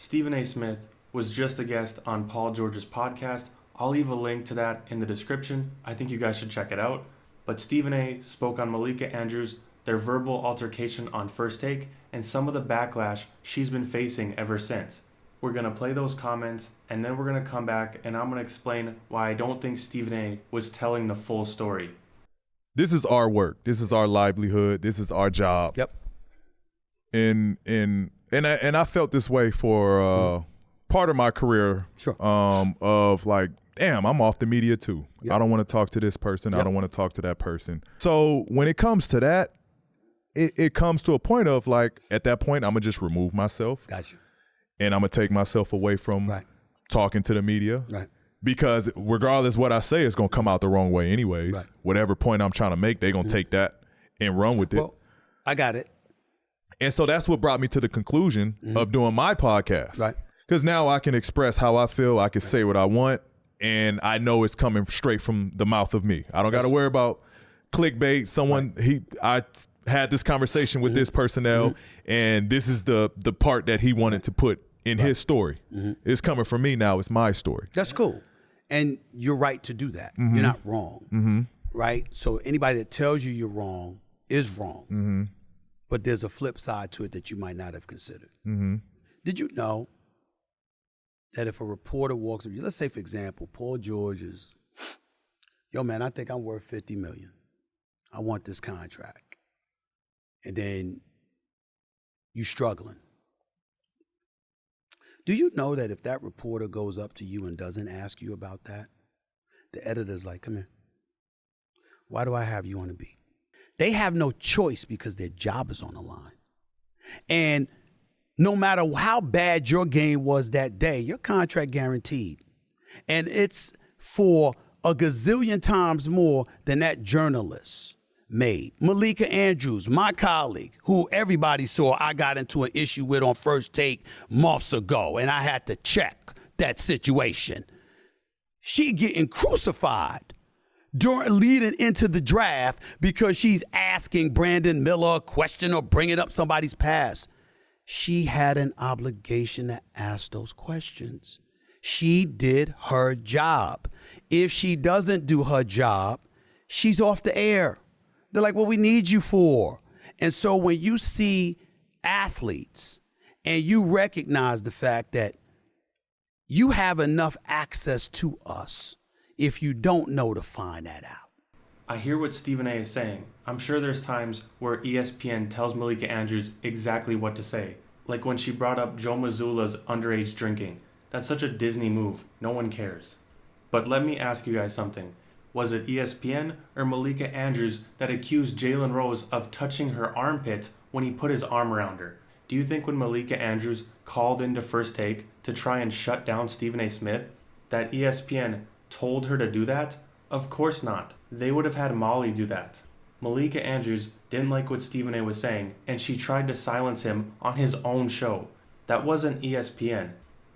Stephen A. Smith was just a guest on Paul George's podcast. I'll leave a link to that in the description. I think you guys should check it out. But Stephen A. spoke on Malika Andrews, their verbal altercation on First Take, and some of the backlash she's been facing ever since. We're going to play those comments, and then we're going to come back, and I'm going to explain why I don't think Stephen A. was telling the full story. This is our work. This is our livelihood. This is our job. Yep. And I felt this way for part of my career. Sure. Of like, damn, I'm off the media too. Yep. I don't want to talk to this person. Yep. I don't want to talk to that person. So when it comes to that, it comes to a point of like, at that point, I'm gonna just remove myself. Gotcha. And I'm gonna take myself away from talking to the media. Right. Because regardless what I say, it's gonna come out the wrong way anyways. Right. Whatever point I'm trying to make, they're gonna take that and run with it. Well, I got it. And so that's what brought me to the conclusion of doing my podcast. Right. Because now I can express how I feel. I can say what I want. And I know it's coming straight from the mouth of me. I don't got to worry about clickbait. I had this conversation with this personnel, and this is the part that he wanted to put in his story. It's coming from me now. It's my story. That's cool. And you're right to do that. You're not wrong. Right? So anybody that tells you you're wrong is wrong. But there's a flip side to it that you might not have considered. Did you know that if a reporter walks up, let's say, for example, Paul George is, yo, man, I think I'm worth $50 million. I want this contract. And then you struggling. Do you know that if that reporter goes up to you and doesn't ask you about that, the editor's like, come here. Why do I have you on the beat? They have no choice because their job is on the line. And no matter how bad your game was that day, your contract guaranteed. And it's for a gazillion times more than that journalist made. Malika Andrews, my colleague, who everybody saw I got into an issue with on First Take months ago, and I had to check that situation. She getting crucified leading into the draft because she's asking Brandon Miller a question or bringing up somebody's past. She had an obligation to ask those questions. She did her job. If she doesn't do her job, she's off the air. They're like, what we need you for? And so when you see athletes and you recognize the fact that you have enough access to us, if you don't know, to find that out. I hear what Stephen A. is saying. I'm sure there's times where ESPN tells Malika Andrews exactly what to say. Like when she brought up Joe Mazzula's underage drinking. That's such a Disney move. No one cares. But let me ask you guys something. Was it ESPN or Malika Andrews that accused Jalen Rose of touching her armpit when he put his arm around her? Do you think when Malika Andrews called into First Take to try and shut down Stephen A. Smith, that ESPN told her to do that? Of course not. They would have had Molly do that. Malika Andrews didn't like what Stephen A. was saying, and she tried to silence him on his own show. That wasn't ESPN.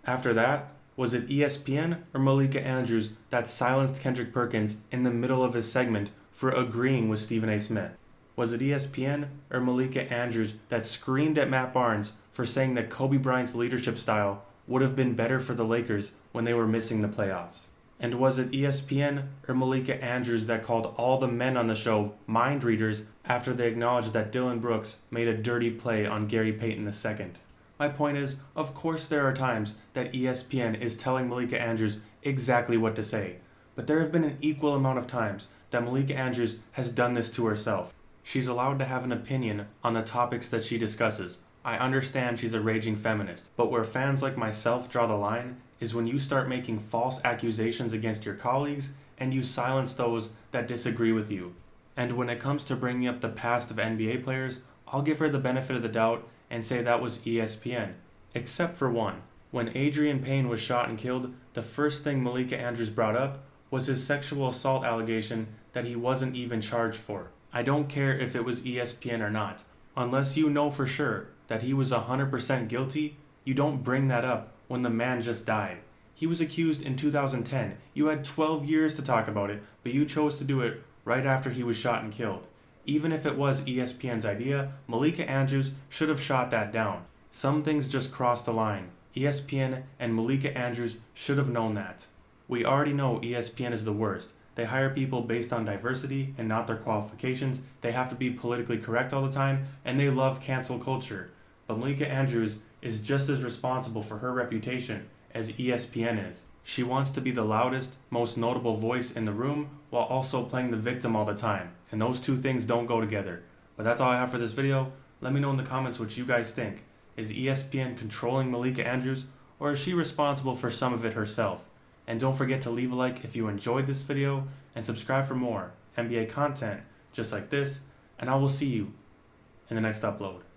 After that, was it ESPN or Malika Andrews that silenced Kendrick Perkins in the middle of his segment for agreeing with Stephen A. Smith? Was it ESPN or Malika Andrews that screamed at Matt Barnes for saying that Kobe Bryant's leadership style would have been better for the Lakers when they were missing the playoffs? And was it ESPN or Malika Andrews that called all the men on the show mind readers after they acknowledged that Dylan Brooks made a dirty play on Gary Payton II? My point is, of course there are times that ESPN is telling Malika Andrews exactly what to say, but there have been an equal amount of times that Malika Andrews has done this to herself. She's allowed to have an opinion on the topics that she discusses. I understand she's a raging feminist, but where fans like myself draw the line is when you start making false accusations against your colleagues and you silence those that disagree with you. And when it comes to bringing up the past of NBA players, I'll give her the benefit of the doubt and say that was ESPN. Except for one. When Adreian Payne was shot and killed, the first thing Malika Andrews brought up was his sexual assault allegation that he wasn't even charged for. I don't care if it was ESPN or not. Unless you know for sure that he was 100% guilty, you don't bring that up when the man just died. He was accused in 2010. You had 12 years to talk about it, but you chose to do it right after he was shot and killed. Even if it was ESPN's idea, Malika Andrews should have shot that down. Some things just cross the line. ESPN and Malika Andrews should have known that. We already know ESPN is the worst. They hire people based on diversity and not their qualifications. They have to be politically correct all the time, and they love cancel culture. But Malika Andrews is just as responsible for her reputation as ESPN is. She wants to be the loudest, most notable voice in the room while also playing the victim all the time. And those two things don't go together. But that's all I have for this video. Let me know in the comments what you guys think. Is ESPN controlling Malika Andrews, or is she responsible for some of it herself? And don't forget to leave a like if you enjoyed this video, and subscribe for more NBA content just like this, and I will see you in the next upload.